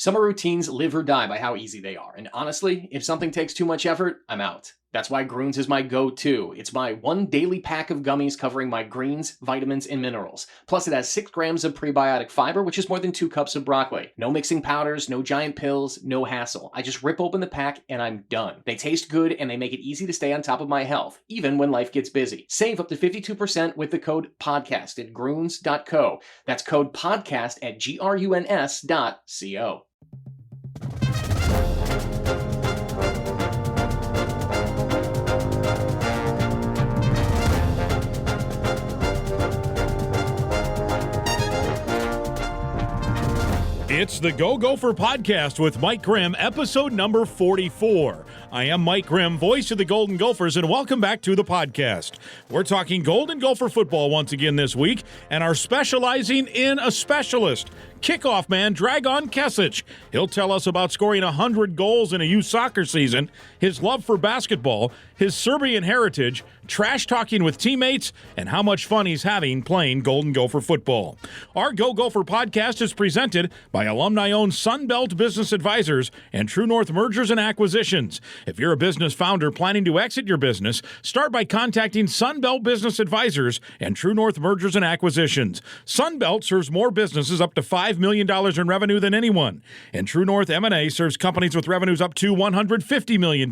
Summer routines live or die by how easy they are, and honestly, if something takes too much effort, I'm out. That's why Groons is my go-to. It's my one daily pack of gummies covering my greens, vitamins, and minerals. Plus, it has 6 grams of prebiotic fiber, which is more than 2 cups of broccoli. No mixing powders, no giant pills, no hassle. I just rip open the pack and I'm done. They taste good and they make it easy to stay on top of my health, even when life gets busy. Save up to 52% with the code PODCAST at Groons.co. That's code PODCAST at GRUNS.co. It's the Go Gopher podcast with Mike Grimm, episode number 44. I am Mike Grimm, voice of the Golden Gophers, and welcome back to the podcast. We're talking Golden Gopher football once again this week, and are specializing in a specialist, kickoff man Dragan Kesich. He'll tell us about scoring 100 goals in a youth soccer season, his love for basketball, his Serbian heritage, trash talking with teammates, and how much fun he's having playing Golden Gopher football. Our Go Gopher podcast is presented by alumni-owned Sunbelt Business Advisors and True North Mergers and Acquisitions. If you're a business founder planning to exit your business, start by contacting Sunbelt Business Advisors and True North Mergers and Acquisitions. Sunbelt serves more businesses up to $5 million in revenue than anyone, and True North M&A serves companies with revenues up to $150 million.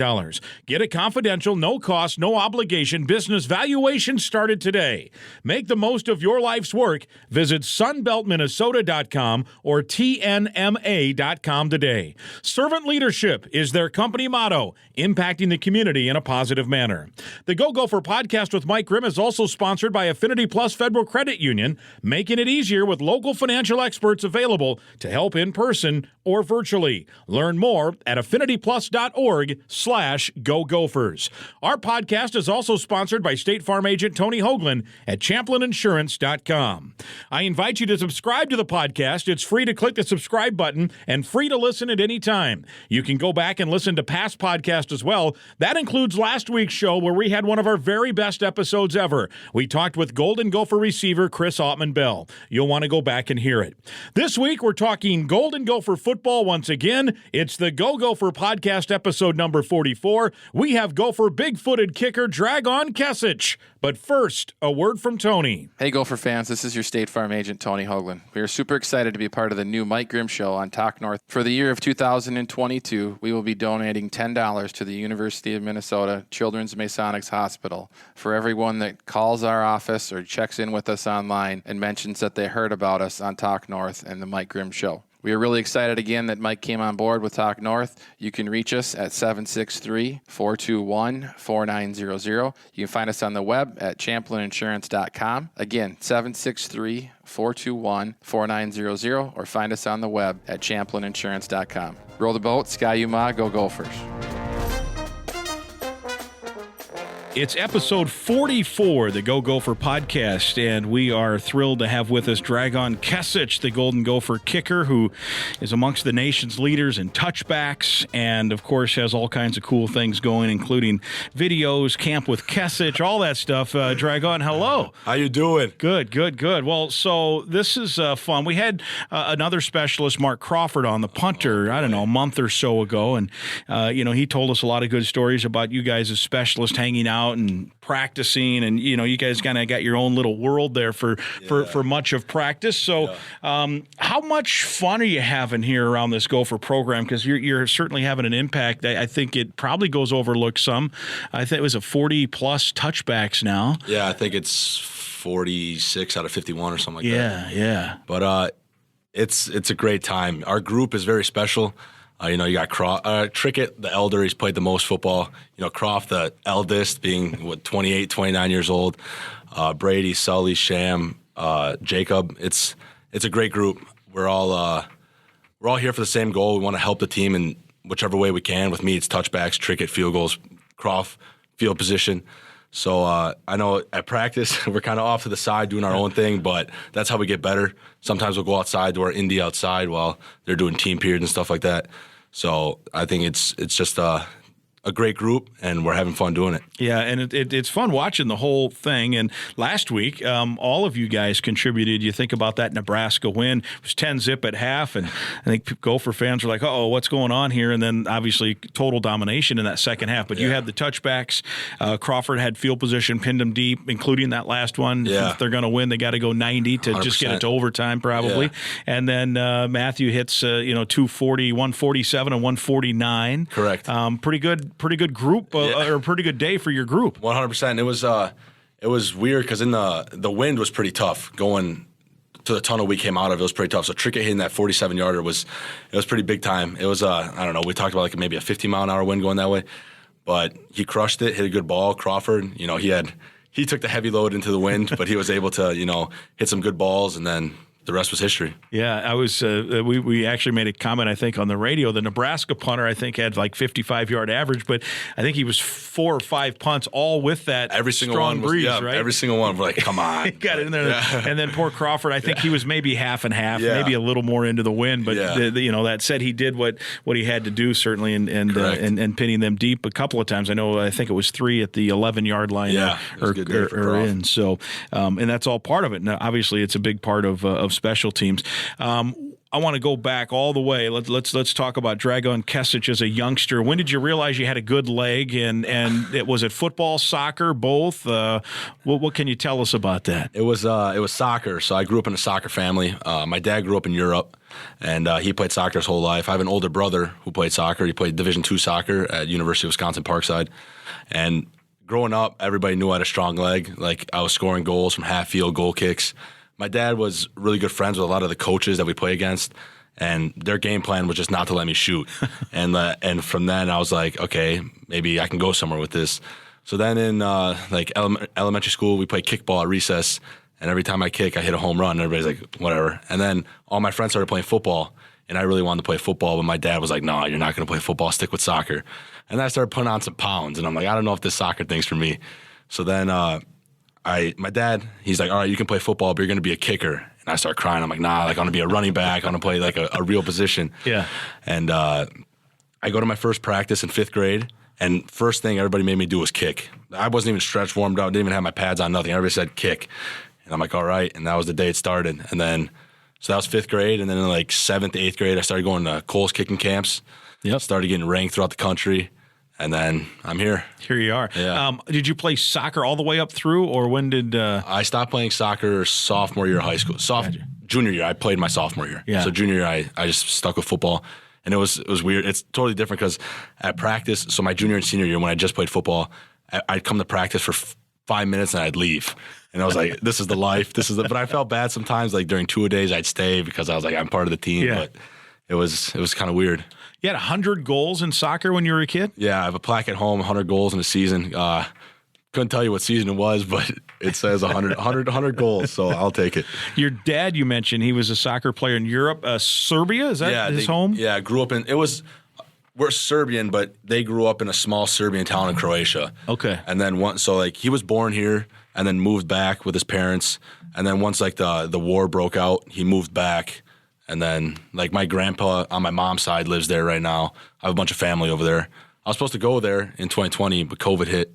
Get a confidential, no-cost, no obligation business valuation started today. Make the most of your life's work. Visit sunbeltminnesota.com or tnma.com today. Servant leadership is their company motto, impacting the community in a positive manner. The Go Gopher podcast with Mike Grimm is also sponsored by Affinity Plus Federal Credit Union, making it easier with local financial experts available to help in person or virtually. Learn more at affinityplus.org/GoGophers. Our podcast is also sponsored by State Farm agent Tony Hoagland at ChamplinInsurance.com. I invite you to subscribe to the podcast. It's free to click the subscribe button and free to listen at any time. You can go back and listen to past podcasts as well. That includes last week's show where we had one of our very best episodes ever. We talked with Golden Gopher receiver Chris Ottman-Bell. You'll want to go back and hear it. This week we're talking Golden Gopher football once again. It's the Go Gopher podcast episode number 44. We have Gopher big-footed kicker Dragan Kesich. But first, a word from Tony. Hey Gopher fans, this is your State Farm agent Tony Hoagland. We are super excited to be part of the new Mike Grimm Show on Talk North. For the year of 2022, we will be donating $10 to the University of Minnesota Children's Masonics Hospital for everyone that calls our office or checks in with us online and mentions that they heard about us on Talk North and the Mike Grimm Show. We are really excited again that Mike came on board with Talk North. You can reach us at 763-421-4900. You can find us on the web at ChamplinInsurance.com. Again, 763-421-4900, or find us on the web at ChamplinInsurance.com. Roll the boat, Sky Yuma, go Gophers. It's episode 44, the Go Gopher podcast, and we are thrilled to have with us Dragan Kesich, the Golden Gopher kicker, who is amongst the nation's leaders in touchbacks, and of course has all kinds of cool things going, including videos, Camp with Kesich, all that stuff. Dragan, hello. How you doing? Good. Well, so this is fun. We had another specialist, Mark Crawford, on, the punter, I don't know, a month or so ago, and he told us a lot of good stories about you guys as specialists hanging out and practicing, and you guys kind of got your own little world there for much of practice. So how much fun are you having here around this Gopher program? Because you're certainly having an impact. I think it probably goes overlooked some. I think it was a 40 plus touchbacks now. Yeah, I think it's 46 out of 51 or something like that. Yeah. But it's a great time. Our group is very special. You got Trickett, the elder. He's played the most football. Croft, the eldest, being 28, 29 years old. Brady, Sully, Sham, Jacob. It's a great group. We're all here for the same goal. We want to help the team in whichever way we can. With me, it's touchbacks, Trickett, field goals, Croft, field position. So I know at practice we're kind of off to the side doing our own thing, but that's how we get better. Sometimes we'll go outside, do our indie outside while they're doing team periods and stuff like that. So I think it's just a great group, and we're having fun doing it. Yeah, and it's fun watching the whole thing. And last week, all of you guys contributed. You think about that Nebraska win. It was 10-0 at half, and I think Gopher fans were like, uh-oh, what's going on here? And then, obviously, total domination in that second half. But you had the touchbacks. Crawford had field position, pinned them deep, including that last one. Yeah. If they're going to win, they got to go 90 to 100%. Just get it to overtime, probably. Yeah. And then Matthew hits, 240, 147, and 149. Correct. Pretty good group, or a pretty good day for your group. 100%. It was weird because in the wind was pretty tough going to the tunnel we came out of. It was pretty tough. So Trickett hitting that 47-yarder was pretty big time. It was I don't know. We talked about like maybe a 50-mile-an-hour wind going that way, but he crushed it. Hit a good ball. Crawford, he took the heavy load into the wind, but he was able to hit some good balls, and then the rest was history. Yeah, I was. We actually made a comment, I think, on the radio. The Nebraska punter, I think, had like 55-yard average, but I think he was 4 or 5 punts, all with that every single strong one breeze, was, right? Every single one. We're like, come on. He got it in there. Yeah. And then poor Crawford, I think he was maybe half and half, maybe a little more into the wind, but that said, he did what he had to do, certainly, and pinning them deep a couple of times. I think it was 3 at the 11-yard line or in. So, and that's all part of it. Now, obviously, it's a big part of special teams. I want to go back all the way. Let's talk about Dragan Kesich as a youngster. When did you realize you had a good leg? And was it football, soccer, both? What can you tell us about that? It was soccer. So I grew up in a soccer family. My dad grew up in Europe, and he played soccer his whole life. I have an older brother who played soccer. He played Division II soccer at University of Wisconsin Parkside, and growing up, everybody knew I had a strong leg. Like, I was scoring goals from half field, goal kicks. My dad was really good friends with a lot of the coaches that we play against, and their game plan was just not to let me shoot. And from then I was like, okay, maybe I can go somewhere with this. So then in elementary school, we played kickball at recess, and every time I kick, I hit a home run. And everybody's like, whatever. And then all my friends started playing football, and I really wanted to play football, but my dad was like, no, you're not going to play football. Stick with soccer. And then I started putting on some pounds, and I'm like, I don't know if this soccer thing's for me. So then my dad, he's like, all right, you can play football, but you're going to be a kicker. And I start crying. I'm like, nah, like, I want to be a running back. I want to play like a real position. Yeah. And I go to my first practice in 5th grade, and first thing everybody made me do was kick. I wasn't even stretched, warmed up, didn't even have my pads on, nothing. Everybody said kick. And I'm like, all right. And that was the day it started. And then, so that was 5th grade. And then in like 7th, 8th grade, I started going to Cole's kicking camps. Yep. Started getting ranked throughout the country. And then I'm here. Here you are. Yeah. Did you play soccer all the way up through, or when did? I stopped playing soccer sophomore year of high school. Junior year, I played my sophomore year. Yeah. So junior year, I just stuck with football, and it was weird. It's totally different because at practice, so my junior and senior year, when I just played football, I'd come to practice for 5 minutes and I'd leave. And I was like, this is the life. But I felt bad sometimes. Like during 2-a-days, I'd stay because I was like, I'm part of the team. Yeah. But it was kind of weird. You had 100 goals in soccer when you were a kid? Yeah, I have a plaque at home, 100 goals in a season. Couldn't tell you what season it was, but it says 100 goals, so I'll take it. Your dad, you mentioned, he was a soccer player in Europe. Serbia, is that his home? Yeah, I grew up we're Serbian, but they grew up in a small Serbian town in Croatia. Okay. And then he was born here and then moved back with his parents. And then once like the war broke out, he moved back. And then, like, my grandpa on my mom's side lives there right now. I have a bunch of family over there. I was supposed to go there in 2020, but COVID hit.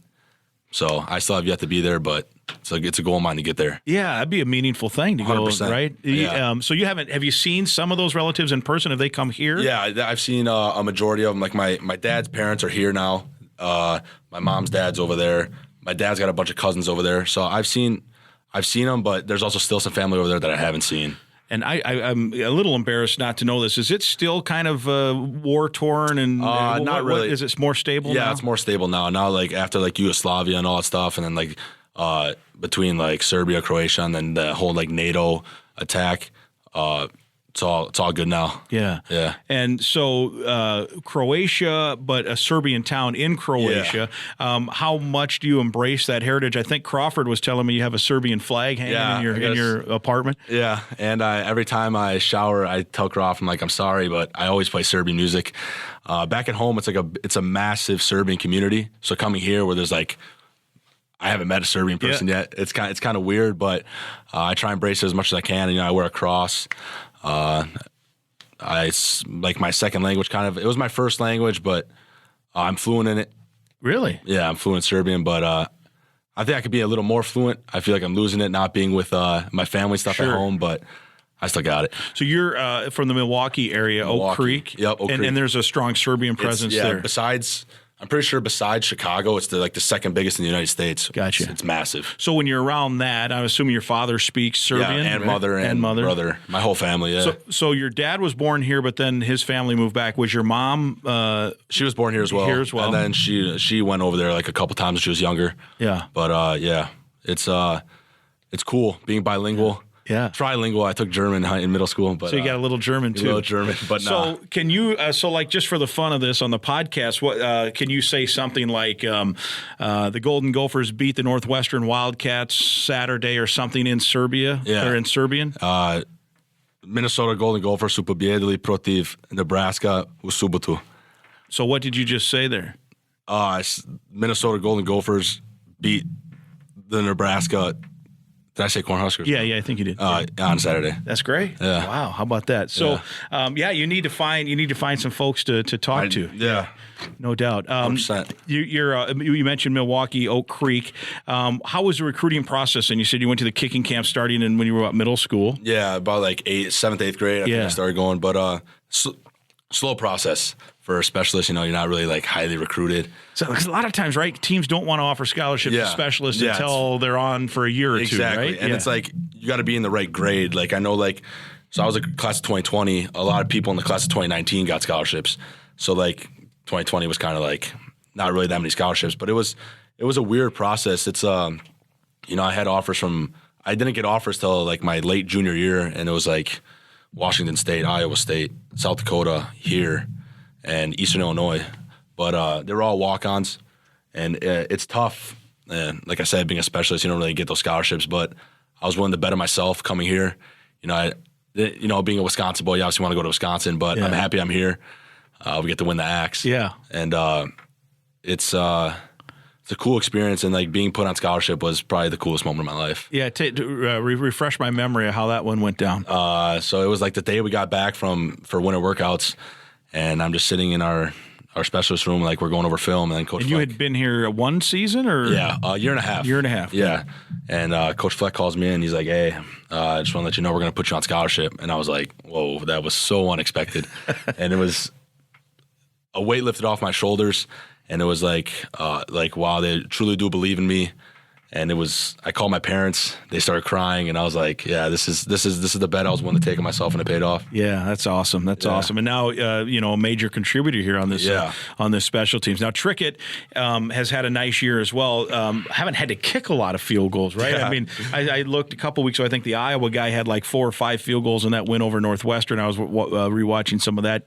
So I still have yet to be there, but it's a goal of mine to get there. Yeah, that'd be a meaningful thing to 100%. Go, right? Yeah. So have you seen some of those relatives in person? Have they come here? Yeah, I've seen a majority of them. Like, my dad's parents are here now. My mom's dad's over there. My dad's got a bunch of cousins over there. So I've seen them, but there's also still some family over there that I haven't seen. And I'm a little embarrassed not to know this. Is it still kind of war-torn? And not really. Is it more stable now? Yeah, it's more stable now. Now, like, after, like, Yugoslavia and all that stuff, and then, like, between, like, Serbia, Croatia, and then the whole, like, NATO attack, it's all good now. Yeah. Yeah. And so Croatia, but a Serbian town in Croatia. Yeah. How much do you embrace that heritage? I think Crawford was telling me you have a Serbian flag hanging in your apartment. Yeah. And every time I shower, I tell Crawford, I'm like, I'm sorry, but I always play Serbian music. Back at home, it's a massive Serbian community. So coming here where there's like, I haven't met a Serbian person yet. It's kind of weird, but I try and embrace it as much as I can. And, I wear a cross. It's like my second language kind of. It was my first language, but I'm fluent in it. Really? Yeah, I'm fluent in Serbian, but I think I could be a little more fluent. I feel like I'm losing it not being with my family stuff at home, but I still got it. So you're from the Milwaukee area, Oak Creek. Yep, Oak Creek. And there's a strong Serbian presence there. I'm pretty sure besides Chicago, it's the second biggest in the United States. Gotcha. It's massive. So when you're around that, I'm assuming your father speaks Serbian? Yeah, and mother and brother. My whole family, yeah. So your dad was born here, but then his family moved back. Was your mom? She was born here as well. And then she went over there like a couple times when she was younger. Yeah. But it's cool being bilingual. Yeah. Trilingual. I took German in middle school, but so you got a little German too. A little German, but so can you? So like just for the fun of this on the podcast, what can you say something like the Golden Gophers beat the Northwestern Wildcats Saturday or something in Serbia or in Serbian? Minnesota Golden Gophers su pobijedili protiv Nebraska u subotu. So what did you just say there? Minnesota Golden Gophers beat the Nebraska. Did I say Cornhuskers? Yeah, I think you did. On Saturday. That's great. Yeah. Wow, how about that? So, you need to find some folks to talk to. Yeah, no doubt. 100%. You mentioned Milwaukee, Oak Creek. How was the recruiting process? And you said you went to the kicking camp starting when you were at middle school. Yeah, about like 7th, 8th grade. I think I started going, but slow process for a specialist. You're not really like highly recruited. So a lot of times, right, teams don't want to offer scholarships to specialists until they're on for a year or two, right? And it's like you got to be in the right grade. Like I know, so I was a class of 2020. A lot of people in the class of 2019 got scholarships. So like 2020 was kind of like not really that many scholarships, but it was a weird process. It's I had offers I didn't get offers till like my late junior year, and it was like Washington State, Iowa State, South Dakota, here, and Eastern Illinois. But they were all walk-ons, and it's tough. And like I said, being a specialist, you don't really get those scholarships. But I was willing to bet on myself coming here. Being a Wisconsin boy, you obviously want to go to Wisconsin, but I'm happy I'm here. We get to win the Axe. Yeah, and it's a cool experience, and like being put on scholarship was probably the coolest moment of my life. Yeah, refresh my memory of how that one went down. So it was like the day we got back for winter workouts, and I'm just sitting in our specialist room, like we're going over film, and then Coach. And you had been here one season, or a year and a half. Year and a half. Yeah, and Coach Fleck calls me in. He's like, "Hey, I just want to let you know we're going to put you on scholarship." And I was like, "Whoa, that was so unexpected," and it was a weight lifted off my shoulders. And it was like, wow, they truly do believe in me. And I called my parents. They started crying, and I was like, yeah, this is the bet I was willing to take on myself, and it paid off. Yeah, that's awesome. That's awesome. And now, a major contributor here on this on this special teams. Now, Trickett has had a nice year as well. Haven't had to kick a lot of field goals, right? Yeah. I mean, I looked a couple weeks ago. I think the Iowa guy had like 4 or 5 field goals in that win over Northwestern. I was rewatching some of that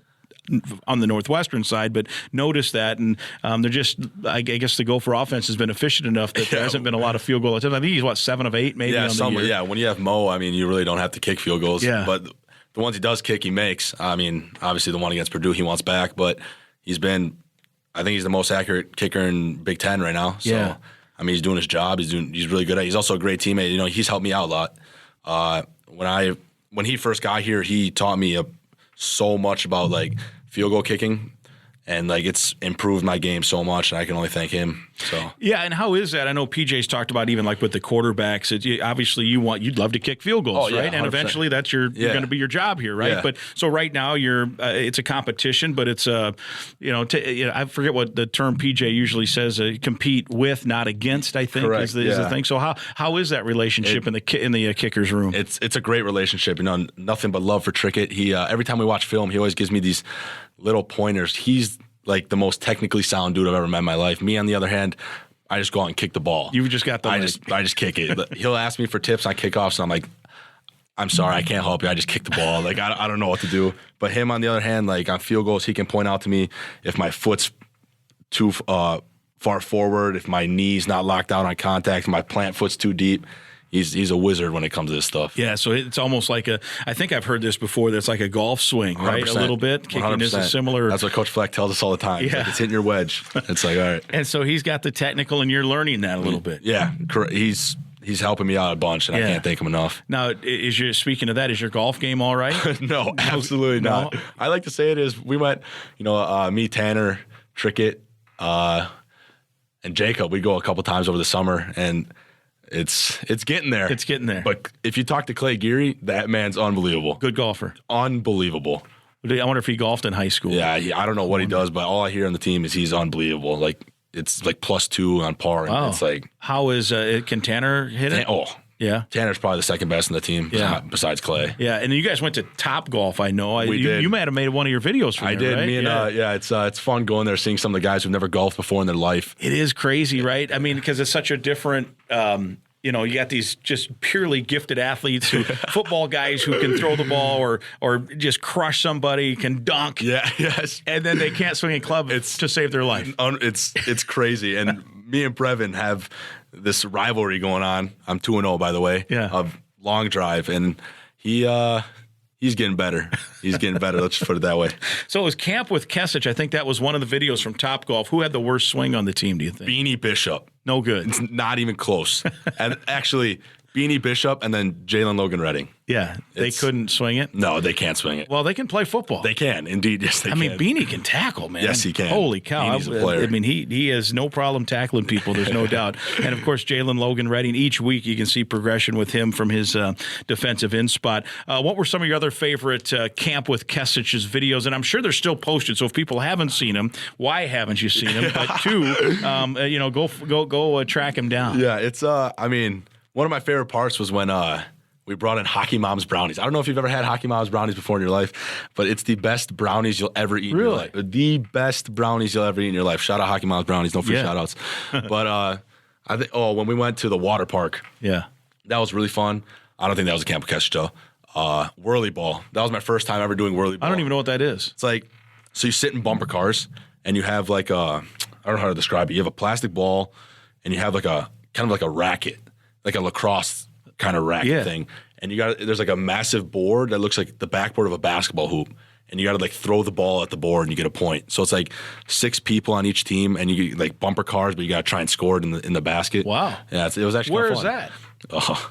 on the Northwestern side, but notice that, and they're just, I guess the Gopher offense has been efficient enough that there hasn't been a lot of field goal attempts. I think he's 7 of 8 maybe on the year. Yeah, when you have Mo, I mean, you really don't have to kick field goals. Yeah. But the ones he does kick, he makes. I mean, obviously the one against Purdue he wants back, but I think he's the most accurate kicker in Big Ten right now. So, I mean, he's doing his job. He's really good at it. He's also a great teammate. He's helped me out a lot. When he first got here, he taught me so much about like field goal kicking, and like it's improved my game so much, and I can only thank him. So yeah, and how is that? I know PJ's talked about even like with the quarterbacks. Obviously, you'd love to kick field goals, right? 100%. And eventually, that's going to be your job here, right? Yeah. But so right now, it's a competition, but it's I forget what the term PJ usually says. Compete with, not against. I think is the thing. So how is that relationship in the kickers room? It's a great relationship. Nothing but love for Trickett. He every time we watch film, he always gives me these little pointers. He's like the most technically sound dude I've ever met in my life. Me, on the other hand, I just go out and kick the ball. You've just got the I just kick it. He'll ask me for tips on kickoffs, and I'm like, I'm sorry, I can't help you. I just kick the ball. Like I don't know what to do. But him, on the other hand, like on field goals, he can point out to me if my foot's too far forward, if my knee's not locked down on contact, if my plant foot's too deep. He's a wizard when it comes to this stuff. Yeah, so it's almost like I think I've heard this before, that's like a golf swing, right? 100%. A little bit. Kicking 100%. is a similar. That's what Coach Fleck tells us all the time. Yeah. Like, it's hitting your wedge. It's like, all right. And so he's got the technical, and you're learning that a little bit. Yeah, he's helping me out a bunch, and I can't thank him enough. Now, speaking of that, is your golf game all right? No, absolutely not. I like to say it is, we went, me, Tanner, Trickett, and Jacob. We go a couple times over the summer, and it's getting there. It's getting there. But if you talk to Clay Geary, that man's unbelievable. Good golfer. Unbelievable. I wonder if he golfed in high school. Yeah, I don't know what he does, but all I hear on the team is he's unbelievable. Like, it's like +2 on par. And Wow. it's like, how is can Tanner hit it? Yeah. Tanner's probably the second best in the team besides Clay. Yeah, and you guys went to Top Golf, I know. We did. You might have made one of your videos from I there, did. right? Me and it's fun going there, seeing some of the guys who've never golfed before in their life. It is crazy, right? I mean, because it's such a different you got these just purely gifted athletes football guys who can throw the ball or just crush somebody, can dunk. Yeah, yes. And then they can't swing a club to save their life. It's crazy. And me and Brevin have this rivalry going on. I'm 2-0, by the way, of long drive. And he's getting better. He's getting better. Let's just put it that way. So it was Camp with Kesich. I think that was one of the videos from Top Golf. Who had the worst swing on the team, do you think? Beanie Bishop. No good. It's not even close. And actually, Beanie Bishop and then Jalen Logan Redding. Yeah, they couldn't swing it. No, they can't swing it. Well, they can play football. They can, indeed. Yes, they can. I mean, Beanie can tackle, man. Yes, he can. Holy cow. Beanie's a player. I mean, he has no problem tackling people, there's no doubt. And, of course, Jalen Logan Redding, each week you can see progression with him from his defensive end spot. What were some of your other favorite Camp with Kesich's videos? And I'm sure they're still posted, so if people haven't seen them, why haven't you seen them? But two, go track him down. Yeah, it's one of my favorite parts was when we brought in Hockey Mom's brownies. I don't know if you've ever had Hockey Mom's brownies before in your life, but it's the best brownies you'll ever eat in your life. The best brownies you'll ever eat in your life. Shout out Hockey Mom's brownies. No free shout outs. But I think when we went to the water park, that was really fun. I don't think that was a Camp with Kesich though. Whirly ball. That was my first time ever doing whirly ball. I don't even know what that is. It's like, so you sit in bumper cars and you have like I don't know how to describe it. You have a plastic ball and you have like a kind of like a racket, like a lacrosse kind of racket thing. And there's like a massive board that looks like the backboard of a basketball hoop. And you got to like throw the ball at the board and you get a point. So it's like 6 people on each team and you get like bumper cars, but you got to try and score it in the basket. Wow. Yeah, it was actually Where fun. is that? Oh.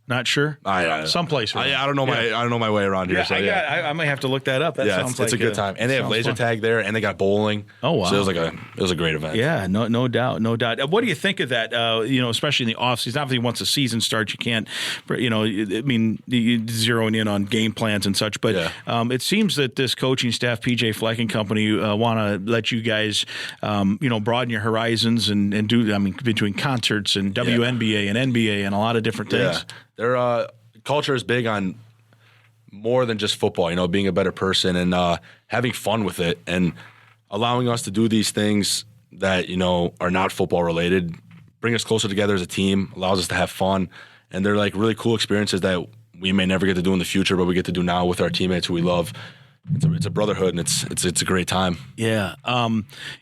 Not sure. Someplace. I don't know I don't know my way around here. Yeah, I might have to look that up. That sounds it's a good time. And they have laser tag there, and they got bowling. Oh wow! So it was a great event. Yeah, no doubt. What do you think of that? Especially in the off season. Obviously, once the season starts, you can't. You zeroing in on game plans and such. But it seems that this coaching staff, PJ Fleck and company, want to let you guys, broaden your horizons and do. I mean, between concerts and WNBA and NBA and a lot of different things. Yeah. Their culture is big on more than just football, being a better person and having fun with it and allowing us to do these things that, are not football related, bring us closer together as a team, allows us to have fun. And they're like really cool experiences that we may never get to do in the future, but we get to do now with our teammates who we love. It's a brotherhood, and it's a great time. Yeah.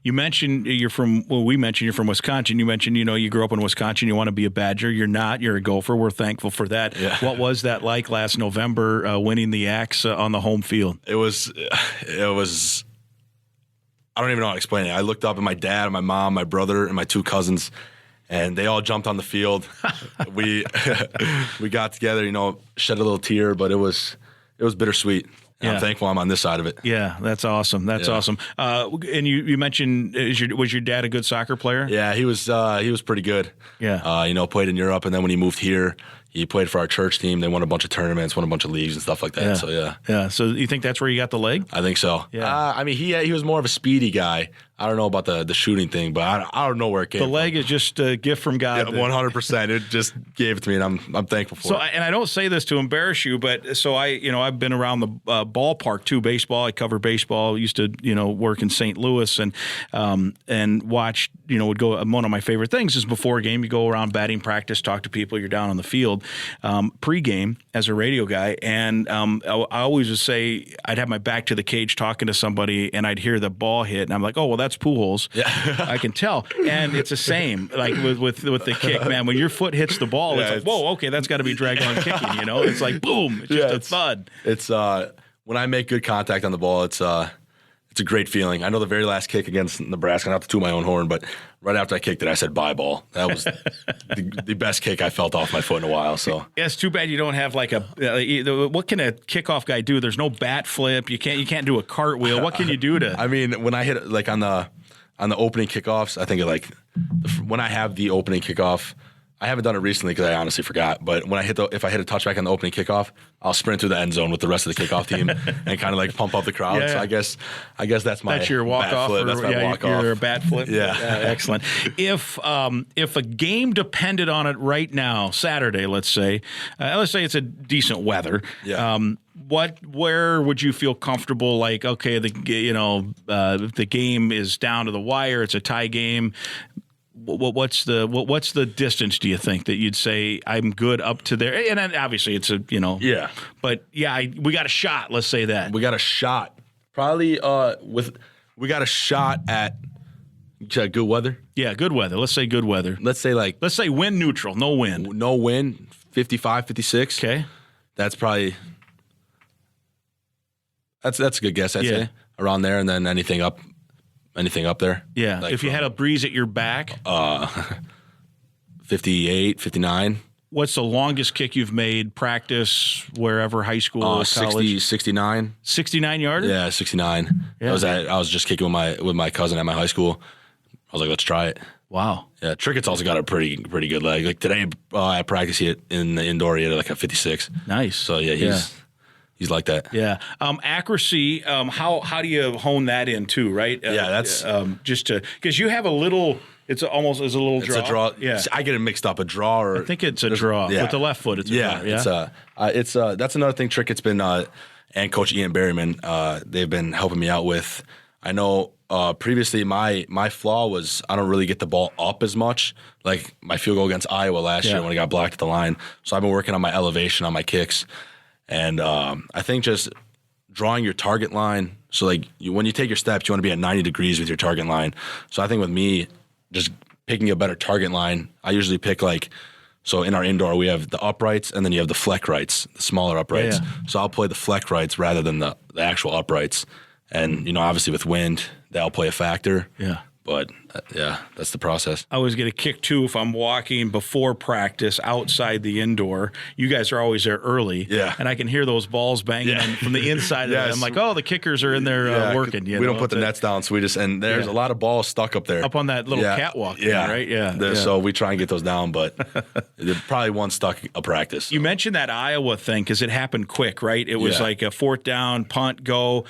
You mentioned we mentioned you're from Wisconsin. You mentioned, you grew up in Wisconsin. You want to be a Badger. You're not. You're a Gopher. We're thankful for that. Yeah. What was that like last November, winning the Axe on the home field? It was. I don't even know how to explain it. I looked up at my dad, my mom, my brother, and my 2 cousins, and they all jumped on the field. we got together, shed a little tear, but it was bittersweet. And I'm thankful I'm on this side of it. Yeah, that's awesome. That's awesome. And you mentioned, was your dad a good soccer player? Yeah, he was pretty good. Yeah. Played in Europe, and then when he moved here, he played for our church team. They won a bunch of tournaments, won a bunch of leagues and stuff like that. Yeah. So, yeah. Yeah. So you think that's where you got the leg? I think so. Yeah. He was more of a speedy guy. I don't know about the shooting thing, but I don't know where it came from. The leg is just a gift from God. Yeah, 100%. It just gave it to me, and I'm thankful for it. And I don't say this to embarrass you, but I've been around the ballpark too. Baseball. I cover baseball. Used to work in St. Louis and watch. Would go. One of my favorite things is before a game, you go around batting practice, talk to people. You're down on the field. Pre-game as a radio guy, and I always would say I'd have my back to the cage talking to somebody, and I'd hear the ball hit, and I'm like, oh well, that's Pujols. Yeah. I can tell, and it's the same like with the kick, man. When your foot hits the ball, it's like, whoa, okay, that's got to be Dragan kicking. It's like boom, it's just a thud. It's when I make good contact on the ball, it's a great feeling. I know the very last kick against Nebraska, not to toot my own horn, but right after I kicked it, I said bye ball. That was the best kick I felt off my foot in a while. So yeah, it's too bad you don't have like what can a kickoff guy do? There's no bat flip. You can't do a cartwheel. What can you do to? I mean, when I hit like on on the opening kickoffs, I think when I have the opening kickoff, I haven't done it recently because I honestly forgot. But when if I hit a touchback on the opening kickoff, I'll sprint through the end zone with the rest of the kickoff team and kind of like pump up the crowd. Yeah. So I guess that's your walk bat off. flip. That's my walk off. Your bat flip. Yeah. Excellent. If a game depended on it right now, Saturday, let's say it's a decent weather. Yeah. Where would you feel comfortable? Like, okay, if the game is down to the wire, it's a tie game. What's the distance, do you think, that you'd say I'm good up to there? And then obviously it's Yeah. But yeah, we got a shot. Let's say that We got a shot. Probably we got a shot at good weather. Yeah, good weather. Let's say good weather. Let's say wind neutral, no wind. no wind, 55, 56. Okay. That's probably that's a good guess. I'd Yeah. say around there, and then anything up there. Yeah. Like If you had a breeze at your back, 58, 59. what's the longest kick you've made? Practice, wherever, high school, college? 60, 69. 69 yarder? Yeah, 69. Yeah. I was just kicking with my cousin at my high school. I was like, let's try it. Wow. Yeah, Trickett's also got a pretty good leg. Like today at practice, he hit in the indoor, he had like a 56. Nice. So yeah, he's like that. Yeah. Accuracy, how do you hone that in too, right? Yeah, that's just because you have a little, it's a little draw. It's a draw. Yeah. I get it mixed up. A draw or I think it's a draw. Yeah. With the left foot, it's a draw. Yeah. It's that's another thing Trickett's been and Coach Ian Berryman, they've been helping me out with. I know previously my flaw was I don't really get the ball up as much. Like my field goal against Iowa last year when I got blocked at the line. So I've been working on my elevation on my kicks. And I think just drawing your target line. So like when you take your steps, you want to be at 90 degrees with your target line. So I think with me, just picking a better target line, I usually pick so in our indoor, we have the uprights and then you have the fleck rights, the smaller uprights. Yeah. So I'll play the fleck rights rather than the actual uprights. And, obviously with wind, that'll play a factor. Yeah. But, that's the process. I always get a kick, too, if I'm walking before practice outside the indoor. You guys are always there early. Yeah. And I can hear those balls banging from the inside. Yes. Of it. I'm like, oh, the kickers are in there working. We don't put the nets down, so and there's a lot of balls stuck up there. Up on that little catwalk. Yeah. Right? Yeah. So we try and get those down, but there's probably one stuck a practice. So. You mentioned that Iowa thing because it happened quick, right? It was like a fourth down, punt, go.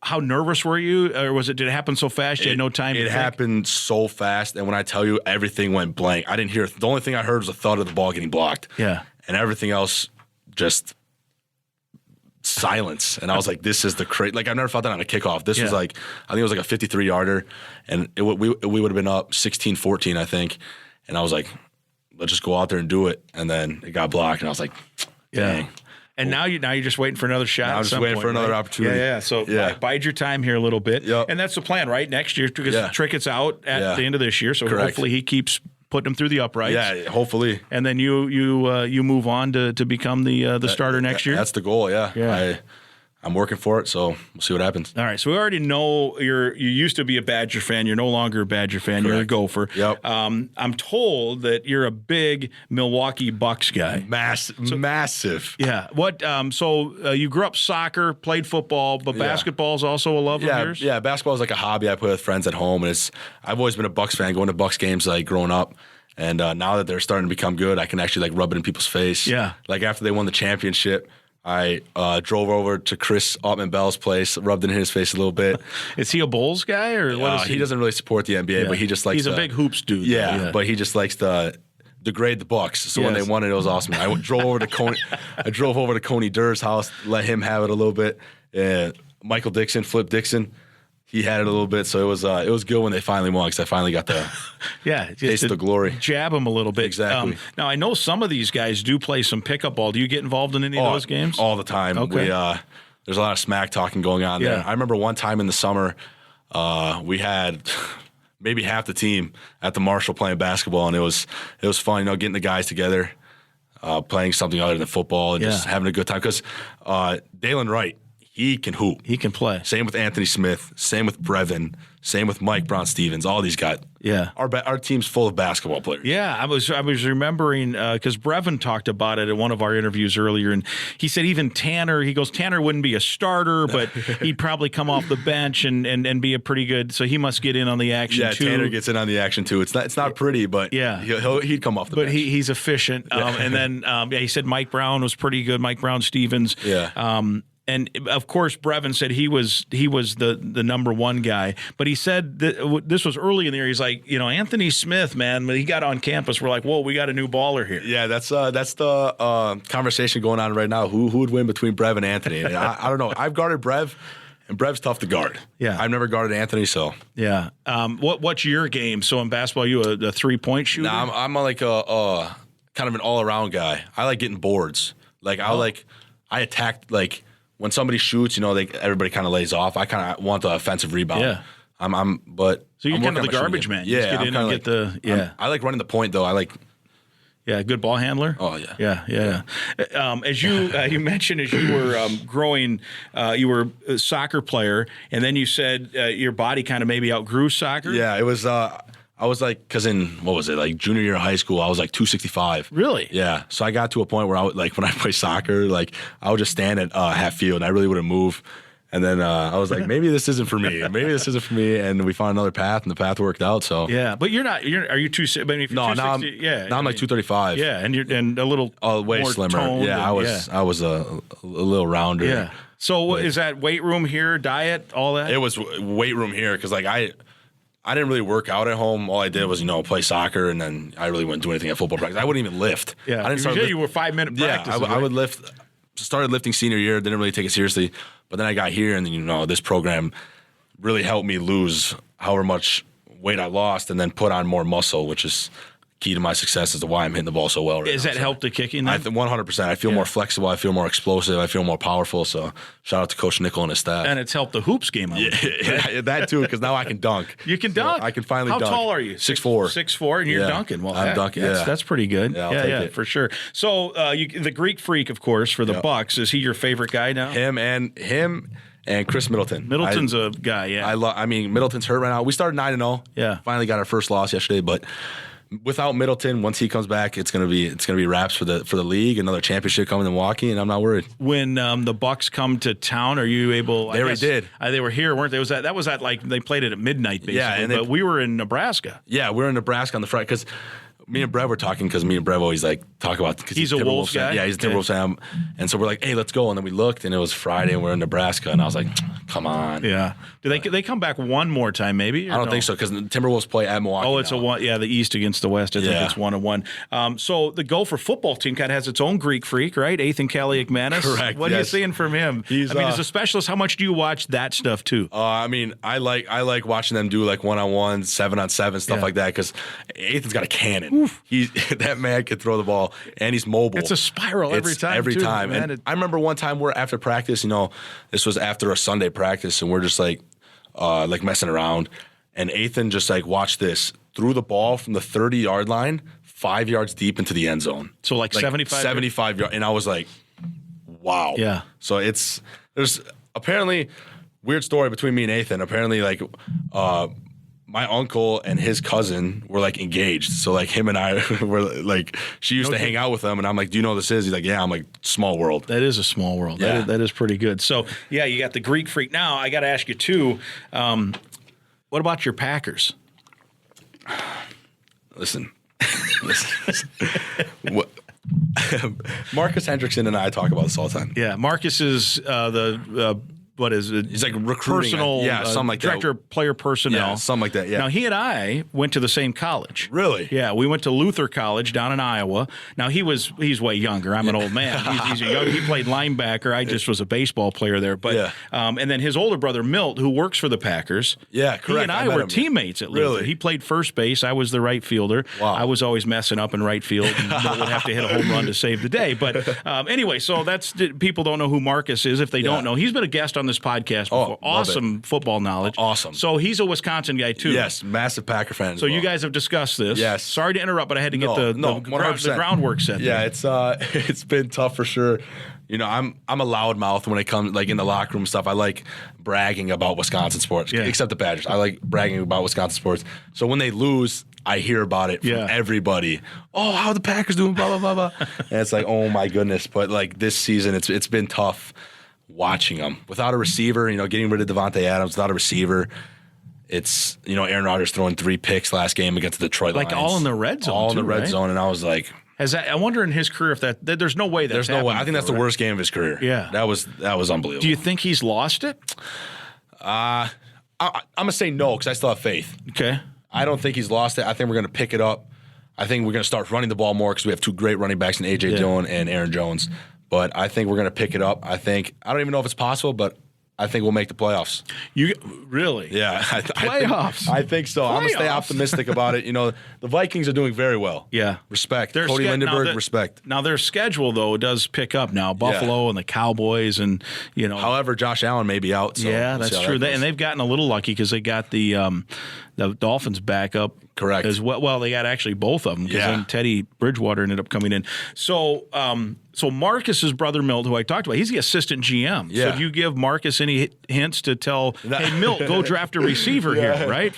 How nervous were you, or did it happen so fast you had no time to think? It happened so fast, and when I tell you everything went blank, I didn't hear. The only thing I heard was the thud of the ball getting blocked. Yeah. And everything else just silence. And I was like, this is the crazy. Like, I've never felt that on a kickoff. This was like, I think it was like a 53-yarder, and we would have been up 16-14, I think. And I was like, let's just go out there and do it. And then it got blocked, and I was like, dang. And now you're just waiting for another shot. I'm just waiting for another opportunity. Yeah. So bide your time here a little bit. Yep. And that's the plan, right? Next year, because Trickett's out at the end of this year, so hopefully he keeps putting them through the uprights. Yeah, hopefully. And then you move on to become the starter next year. That's the goal. Yeah. I'm working for it, so we'll see what happens. All right, so we already know you used to be a Badger fan. You're no longer a Badger fan. Correct. You're a Gopher. Yep. I'm told that you're a big Milwaukee Bucks guy. Massive. Yeah. What? So you grew up soccer, played football, but basketball is also a love of yours? Yeah, basketball is like a hobby I play with friends at home, and I've always been a Bucks fan, going to Bucks games like growing up. And now that they're starting to become good, I can actually like rub it in people's face. Yeah. Like after they won the championship, I drove over to Chris Altman-Bell's place, rubbed it in his face a little bit. Is he a Bulls guy or what is he? He doesn't really support the NBA, but he just likes. He's a big hoops dude. Yeah, but he just likes to degrade the Bucks. So when they won it was awesome. I drove over to Coney. I drove over to Coney Durr's house, let him have it a little bit. Michael Dixon, Flip Dixon. He had it a little bit, so it was good when they finally won because I finally got the taste of the glory. Jab him a little bit. Exactly. Now, I know some of these guys do play some pickup ball. Do you get involved in any of those games? All the time. Okay. There's a lot of smack talking going on there. I remember one time in the summer, we had maybe half the team at the Marshall playing basketball, and it was fun, getting the guys together, playing something other than football and just having a good time. Because Dalen Wright, he can hoop. He can play. Same with Anthony Smith. Same with Brevin. Same with Mike Brown-Stevens. All these guys. Yeah. Our team's full of basketball players. Yeah, I was remembering because Brevin talked about it in one of our interviews earlier, and he said even Tanner, he goes, Tanner wouldn't be a starter, but he'd probably come off the bench and be a pretty good, so he must get in on the action too. Yeah, Tanner gets in on the action too. It's not pretty, but yeah, he'd come off the bench. But he's efficient. And then he said Mike Brown was pretty good, Mike Brown-Stevens. Yeah. And of course, Brevin said he was the number one guy. But he said that this was early in the year. He's like, Anthony Smith, man, when he got on campus, we're like, whoa, we got a new baller here. Yeah, that's the conversation going on right now. Who would win between Brev and Anthony? I don't know. I've guarded Brev, and Brev's tough to guard. Yeah, I've never guarded Anthony, so yeah. What's your game? So in basketball, you a 3-point shooter? Nah, I'm like a kind of an all around guy. I like getting boards. Like I attack like. When somebody shoots, everybody kind of lays off. I kind of want the offensive rebound. Yeah, but so you're kind of the garbage man. You Yeah, just get in and get the I like running the point though. I like. Yeah, good ball handler. Oh yeah. Yeah. As you mentioned, as you were growing, you were a soccer player, and then you said your body kind of maybe outgrew soccer. Yeah, it was. I was like, because in, what was it, like junior year of high school, I was like 265. Really? Yeah. So I got to a point where I would, like, when I play soccer, like, I would just stand at half field and I really wouldn't move. And then I was like, maybe this isn't for me. And we found another path, and the path worked out. So yeah, but are you too? I mean, if you're no, now I'm 235. Yeah, and you're a little way more slimmer. toned Yeah, I was a little rounder. Yeah. So is that weight room here, diet, all that? It was weight room here because like I didn't really work out at home. All I did was, play soccer, and then I really wouldn't do anything at football practice. I wouldn't even lift. Yeah, I didn't start. You were 5-minute practice. Yeah, I would lift. Started lifting senior year. Didn't really take it seriously, but then I got here, and then this program really helped me lose however much weight I lost, and then put on more muscle, which is key to my success as to why I'm hitting the ball so well right now. Does that help the kicking? 100%. I feel more flexible. I feel more explosive. I feel more powerful. So shout out to Coach Nickel and his staff. And it's helped the hoops game. Yeah, that too, because now I can dunk. You can dunk. I can finally dunk. How tall are you? 6'4". 6'4", and you're dunking. Well, I'm dunking. That's pretty good. Yeah, I'll take it. For sure. So the Greek Freak, of course, for the Bucks. Is he your favorite guy now? Him and Chris Middleton. Middleton's a guy. Yeah. I mean, Middleton's hurt right now. We started 9-0. Yeah. Finally got our first loss yesterday, but. Without Middleton, once he comes back, it's gonna be wraps for the league. Another championship coming to Milwaukee, and I'm not worried. When the Bucks come to town, are you able? They already did. They were here, weren't they? That was at like they played it at midnight, basically. Yeah, but we were in Nebraska. Yeah, we were in Nebraska on the Friday because. Me and Brev were talking because me and Brev always like talk about because he's a Wolves guy. Yeah, he's a Timberwolves fan, and so we're like, hey, let's go. And then we looked, and it was Friday, and we're in Nebraska, and I was like, come on. Yeah. Do they come back one more time? Maybe I don't think so because the Timberwolves play at Milwaukee. Oh, it's now. a one. Yeah, the East against the West. I think it's 1-1. So the Gopher football team kind of has its own Greek Freak, right? Ethan Kaliakmanis. Correct. What are you seeing from him? He's as a specialist, how much do you watch that stuff too? I mean, I like watching them do like 1-on-1, 7-on-7 stuff like that because Ethan's got a cannon. That man can throw the ball, and he's mobile. It's a spiral every time. Every time. Man, and I remember one time we're after practice. This was after a Sunday practice, and we're just like messing around. And Ethan just like, watch this, threw the ball from the 30-yard line 5 yards deep into the end zone. So like 75 yards, and I was like, wow. Yeah. So there's apparently weird story between me and Ethan. Apparently like. My uncle and his cousin were like engaged. So like him and I were like, she used to hang out with them, and I'm like, do you know who this is? He's like, yeah. I'm like, small world. That is a small world. Yeah. That is pretty good. So yeah, you got the Greek Freak. Now I got to ask you too, what about your Packers? Listen. What? Marcus Hendrickson and I talk about this all the time. Yeah, Marcus is what is it? He's like recruiting, something like director of player personnel, yeah, something like that. Yeah. Now he and I went to the same college. Really? Yeah, we went to Luther College down in Iowa. Now he's way younger. I'm an old man. He's a young. He played linebacker. I just was a baseball player there. But and then his older brother Milt, who works for the Packers. Yeah, correct. He and I were teammates at Luther. Really? He played first base. I was the right fielder. Wow. I was always messing up in right field. And Milt would have to hit a home run to save the day. But anyway, so that's people don't know who Marcus is if they don't know. He's been a guest on on this podcast before. Awesome football knowledge. Awesome. So he's a Wisconsin guy too. Yes, massive Packer fan. So you guys have discussed this. Yes. Sorry to interrupt, but I had to get the 100%. groundwork set. Yeah, it's been tough for sure. You know, I'm a loudmouth when it comes like in the locker room stuff. I like bragging about Wisconsin sports, except the Badgers. I like bragging about Wisconsin sports. So when they lose, I hear about it from everybody. Oh, how the Packers doing? Blah blah blah blah. And it's like, oh my goodness. But like this season, it's been tough watching them without a receiver. You know, getting rid of Devontae Adams without a receiver. It's, you know, Aaron Rodgers throwing 3 picks last game against the Detroit Lions. Like all in the red zone. All in the red zone, and I was like. I wonder in his career if there's no way there's no way. I think that's the worst game of his career. Yeah, that was unbelievable. Do you think he's lost it? I'm gonna say no because I still have faith. Okay, I don't think he's lost it. I think we're gonna pick it up. I think we're gonna start running the ball more because we have 2 great running backs in AJ Dillon and Aaron Jones. But I think we're gonna pick it up. I don't even know if it's possible, but I think we'll make the playoffs. You really? Yeah, playoffs. I think so. I'm gonna stay optimistic about it. You know, the Vikings are doing very well. Yeah, respect. Cody Lindenberg, respect. Now their schedule though does pick up now. Buffalo and the Cowboys, and you know. However, Josh Allen may be out. So yeah, that's true. And they've gotten a little lucky because they got the Dolphins back up. Correct. As well. Well, they got actually both of them because then Teddy Bridgewater ended up coming in. So, so Marcus's brother Milt, who I talked about, he's the assistant GM. Yeah. So do you give Marcus any hints to tell, hey, Milt, go draft a receiver here, right?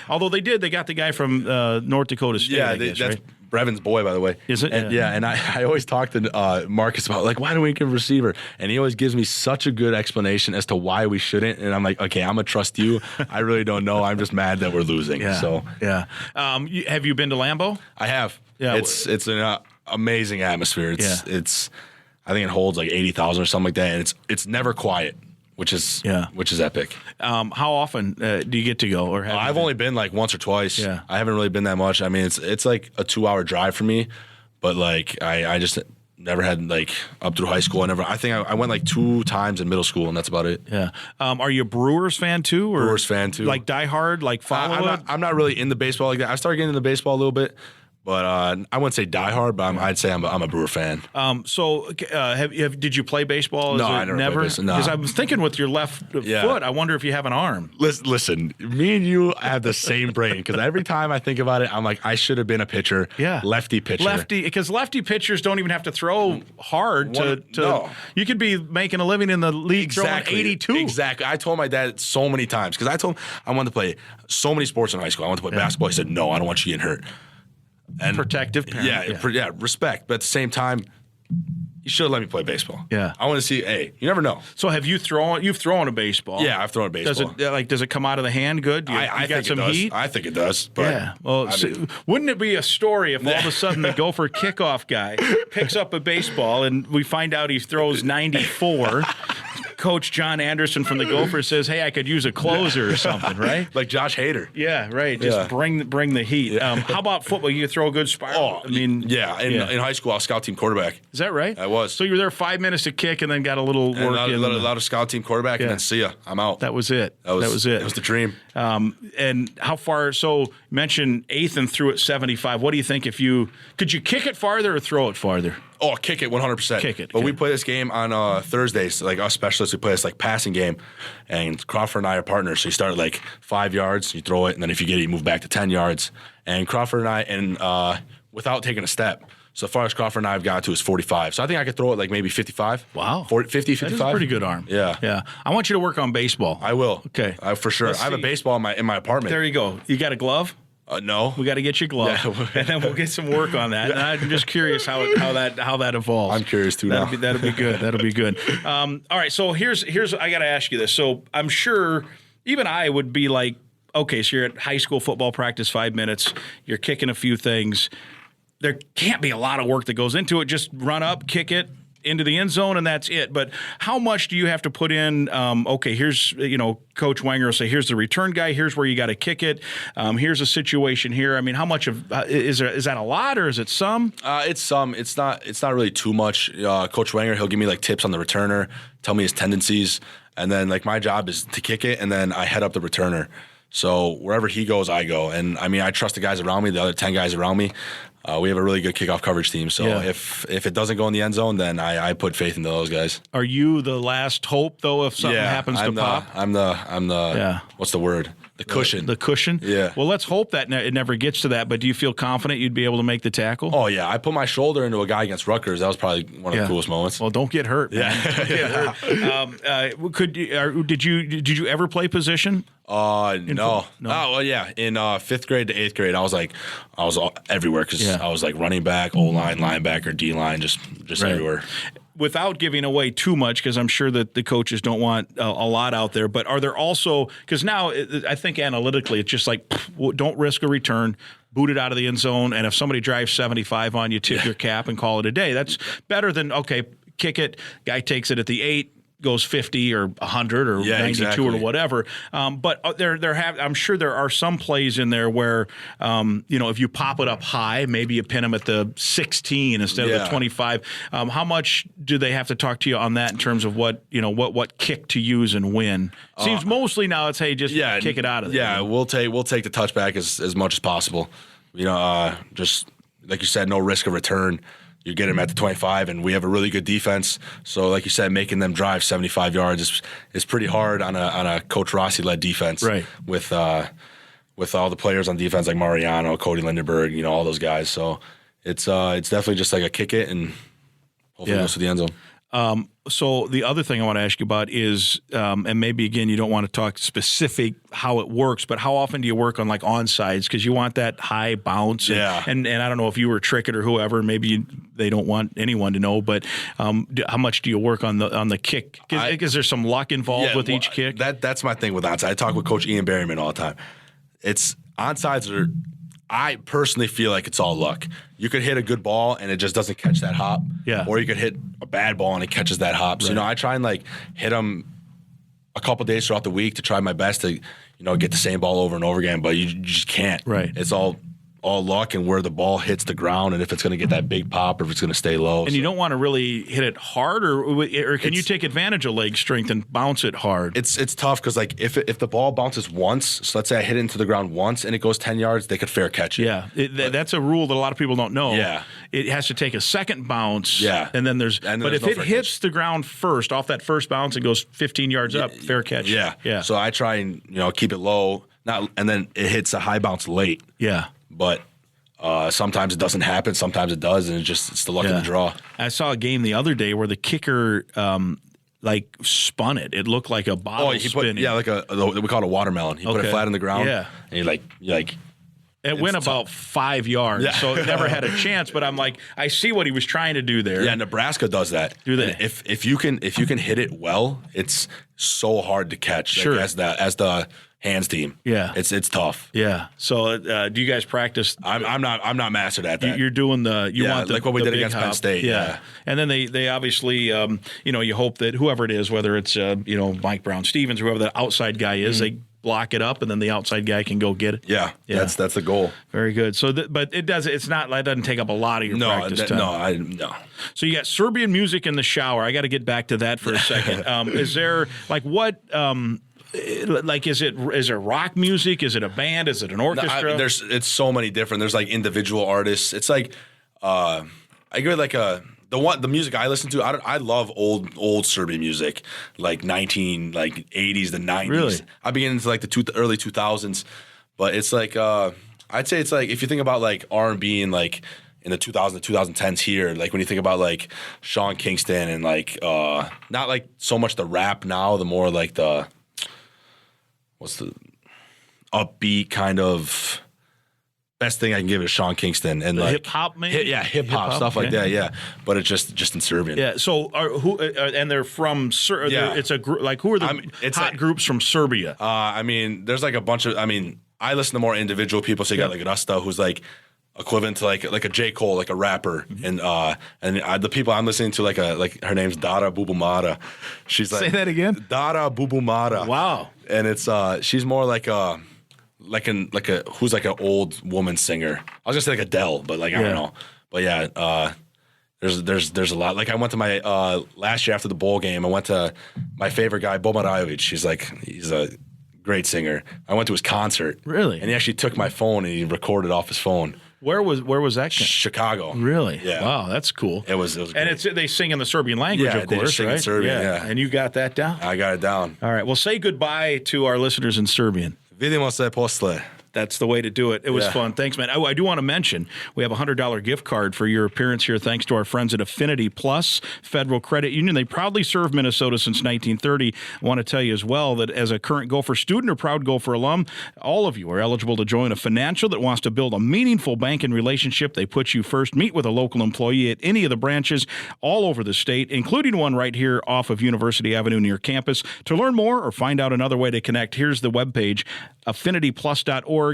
Although they got the guy from North Dakota State. Yeah, I guess, that's right? Brevin's boy, by the way. Is it? And, and I always talk to Marcus about, like, why don't we give a receiver? And he always gives me such a good explanation as to why we shouldn't. And I'm like, okay, I'm going to trust you. I really don't know. I'm just mad that we're losing. Yeah. So have you been to Lambeau? I have. Yeah. It's an amazing atmosphere. It's I think it holds like 80,000 or something like that. And it's never quiet. Which is epic. How often do you get to go? Or I've only been like once or twice. Yeah. I haven't really been that much. I mean, it's like a 2-hour drive for me, but like I just never had like up through high school. I think I went like 2 times in middle school, and that's about it. Yeah. Are you a Brewers fan too? Or Brewers fan too. Like diehard, like follow it? I'm not really into baseball like that. I started getting into baseball a little bit. But I wouldn't say diehard, but I'd say I'm a Brewer fan. Did you play baseball? No, I never played baseball. No. Because I was thinking with your left foot, I wonder if you have an arm. Listen, me and you have the same brain because every time I think about it, I'm like, I should have been a pitcher. Yeah, lefty pitcher. Because lefty pitchers don't even have to throw hard No. You could be making a living in the league throwing 82. Exactly. I told my dad so many times because I told him I wanted to play so many sports in high school. I wanted to play basketball. He said, no, I don't want you getting hurt. And protective parent. Yeah, respect. But at the same time, you should have let me play baseball. Yeah. I want to see, you never know. So you've thrown a baseball. Yeah, I've thrown a baseball. Does it come out of the hand good? I got some heat? I think it does. But yeah. Well, wouldn't it be a story if all of a sudden the Gopher kickoff guy picks up a baseball and we find out he throws 94? Coach John Anderson from the Gophers says, hey, I could use a closer or something, right? Like Josh Hader. Yeah, right. Just bring the heat. Yeah. How about football? You throw a good spiral? In high school, I was scout team quarterback. Is that right? I was. So you were there 5 minutes to kick and then got a little work in. A lot of scout team quarterback and then see ya. I'm out. That was it. That was it. It was the dream. And how far? So you mentioned Ethan threw it 75. What do you think could you kick it farther or throw it farther? Oh, kick it 100%. Kick it. But we play this game on Thursdays, like us specialists, we play this like passing game, and Crawford and I are partners. So you start at like 5 yards, you throw it, and then if you get it, you move back to 10 yards. And Crawford and I, without taking a step, so far as Crawford and I have got to is 45. So I think I could throw it like maybe 55. Wow. 50, 55. That's a pretty good arm. Yeah. Yeah. I want you to work on baseball. I will. Okay. For sure. I have a baseball in my apartment. There you go. You got a glove? No. We got to get you a glove, and then we'll get some work on that. And I'm just curious how that evolves. I'm curious too. That'll be good. That'll be good. All right. So here's I got to ask you this. So I'm sure even I would be like, okay, so you're at high school football practice, 5 minutes, you're kicking a few things. There can't be a lot of work that goes into it. Just run up, kick it into the end zone, and that's it. But how much do you have to put in? Here's, Coach Wenger will say, here's the return guy. Here's where you got to kick it. Here's a situation here. I mean, how much of is that a lot or is it some? It's some. It's not really too much. Coach Wenger, he'll give me like tips on the returner, tell me his tendencies, and then like my job is to kick it, and then I head up the returner. So wherever he goes, I go. And I mean, I trust the guys around me, the other 10 guys around me. we have a really good kickoff coverage team. So if it doesn't go in the end zone, then I put faith into those guys. Are you the last hope though if something happens to pop? I'm the what's the word? The cushion. The cushion? Yeah. Well, let's hope that it never gets to that, but do you feel confident you'd be able to make the tackle? Oh, yeah. I put my shoulder into a guy against Rutgers. That was probably one of the coolest moments. Well, don't get hurt, man. Don't get hurt. Did you ever play position? No. Oh, well, yeah. In 5th grade to 8th grade, I was everywhere because I was like running back, O-line, linebacker, D-line, just everywhere. Without giving away too much, because I'm sure that the coaches don't want a lot out there, but are there also – because now I think analytically it's just like don't risk a return, boot it out of the end zone, and if somebody drives 75 on you, tip your cap and call it a day. That's better than, okay, kick it, guy takes it at the 8, goes 50 or 100 or 92 or whatever. But I'm sure there are some plays in there where, if you pop it up high, maybe you pin them at the 16 instead of the 25. How much do they have to talk to you on that in terms of what kick to use and when? Seems mostly now it's, hey, just kick it out of there. Yeah, we'll take the touchback as much as possible. Just like you said, no risk of return. You get them at the 25, and we have a really good defense. So, like you said, making them drive 75 yards is pretty hard on a Coach Rossi-led defense. Right. With all the players on defense like Mariano, Cody Lindenberg, all those guys. So it's definitely just like a kick it and hopefully goes to the end zone. So the other thing I want to ask you about is, and maybe again you don't want to talk specific how it works, but how often do you work on like onsides because you want that high bounce? And I don't know if you were Trickett or whoever, maybe they don't want anyone to know, but how much do you work on the kick? Is there some luck involved with each kick? That's my thing with onside. I talk with Coach Ian Berryman all the time. It's onsides are. I personally feel like it's all luck. You could hit a good ball and it just doesn't catch that hop. Yeah. Or you could hit a bad ball and it catches that hop. So, I try and hit them a couple days throughout the week to try my best to, get the same ball over and over again, but you just can't. Right. It's all luck and where the ball hits the ground and if it's going to get that big pop or if it's going to stay low. And you don't want to really hit it hard or can you take advantage of leg strength and bounce it hard? It's tough because if the ball bounces once, so let's say I hit it into the ground once and it goes 10 yards, they could fair catch it. Yeah, that's a rule that a lot of people don't know. Yeah. It has to take a second bounce. Yeah. And then but if it hits the ground first, off that first bounce, it goes 15 yards up, fair catch. Yeah. Yeah. So I try and, keep it low, and then it hits a high bounce late. Yeah. But sometimes it doesn't happen. Sometimes it does, and it's the luck of the draw. I saw a game the other day where the kicker spun it. It looked like a bottle spinning. We call it a watermelon. He put it flat on the ground. Yeah, and it went about 5 yards, so it never had a chance. But I'm like, I see what he was trying to do there. Yeah, Nebraska does that. Do they? And if you can hit it well, it's so hard to catch. Sure. As the hands team. Yeah, it's tough. Yeah. So do you guys practice? I'm not mastered at that. You're doing want like what we did against Penn State. Yeah. And then they obviously you hope that whoever it is, whether it's Mike Brown-Stevens, whoever the outside guy is, they block it up, and then the outside guy can go get it. Yeah. That's the goal. Very good. So, but it doesn't take up a lot of your practice time. No. So you got Serbian music in the shower. I got to get back to that for a second. Is there what? Is it rock music? Is it a band? Is it an orchestra? It's so many different. There's individual artists. It's I give it the music I listen to. I love old Serbian music, like 80s to 90s. Really? I begin into the early 2000s, but it's I'd say it's if you think about R&B and in the 2000s to 2010s here, when you think about Sean Kingston and not so much the rap now, the more the what's the upbeat kind of best thing I can give it is Sean Kingston and hip hop, maybe. Hip hop stuff like that. Yeah, but it's just in Serbian. Yeah. So and they're from Serbia. It's a group. Who are the hot groups from Serbia? There's a bunch of. I listen to more individual people. So you got Rasta, who's equivalent to like a J. Cole, like a rapper, and the people I'm listening to her name's Dara Bubumara. She's say that again. Dara Bubumara. Wow. And it's she's more like a who's an old woman singer. I was gonna say Adele, but I don't know. But yeah, there's a lot. I went to my last year after the bowl game. I went to my favorite guy, Boban Rajovic. He's a great singer. I went to his concert. Really? And he actually took my phone and he recorded off his phone. Where was that? Chicago. Really? Yeah. Wow, that's cool. It was great. And they sing in the Serbian language, Yeah, of they course, sing in right? Serbian, yeah. And you got that down? I got it down. All right. Well, say goodbye to our listeners in Serbian. Vidimo se posle. That's the way to do it. It was fun. Thanks, man. Oh, I do want to mention we have a $100 gift card for your appearance here thanks to our friends at Affinity Plus Federal Credit Union. They proudly served Minnesota since 1930. I want to tell you as well that as a current Gopher student or proud Gopher alum, all of you are eligible to join a financial that wants to build a meaningful banking relationship. They put you first. Meet with a local employee at any of the branches all over the state, including one right here off of University Avenue near campus. To learn more or find out another way to connect, here's the webpage, affinityplus.org/go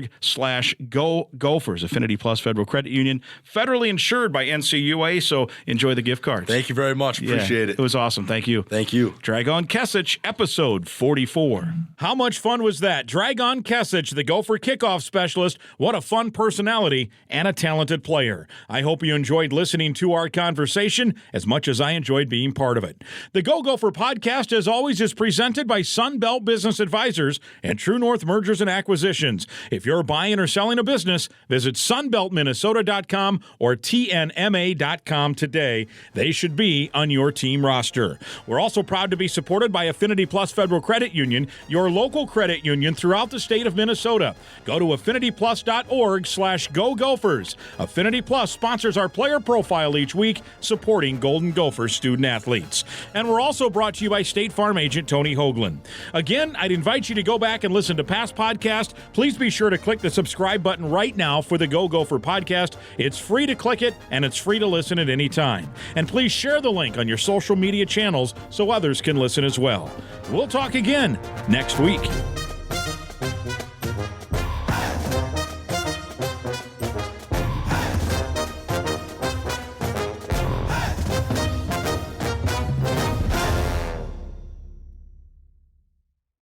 Gophers. Affinity Plus Federal Credit Union, federally insured by NCUA, so enjoy the gift cards. Thank you very much. Appreciate it. It was awesome. Thank you. Thank you. Dragan Kesich, episode 44. How much fun was that? Dragan Kesich, the Gopher kickoff specialist. What a fun personality and a talented player. I hope you enjoyed listening to our conversation as much as I enjoyed being part of it. The Go Gopher podcast, as always, is presented by Sunbelt Business Advisors and True North Mergers and Acquisitions. If you're buying or selling a business, visit sunbeltminnesota.com or tnma.com today. They should be on your team roster. We're also proud to be supported by Affinity Plus Federal Credit Union, your local credit union throughout the state of Minnesota. Go to affinityplus.org/go Gophers. Affinity Plus sponsors our player profile each week, supporting Golden Gopher student athletes. And we're also brought to you by State Farm agent Tony Hoagland. Again, I'd invite you to go back and listen to past podcasts. Please be sure to click the subscribe button right now for the Go Gopher podcast. It's free to click it, and it's free to listen at any time. And please share the link on your social media channels so others can listen as well. We'll talk again next week.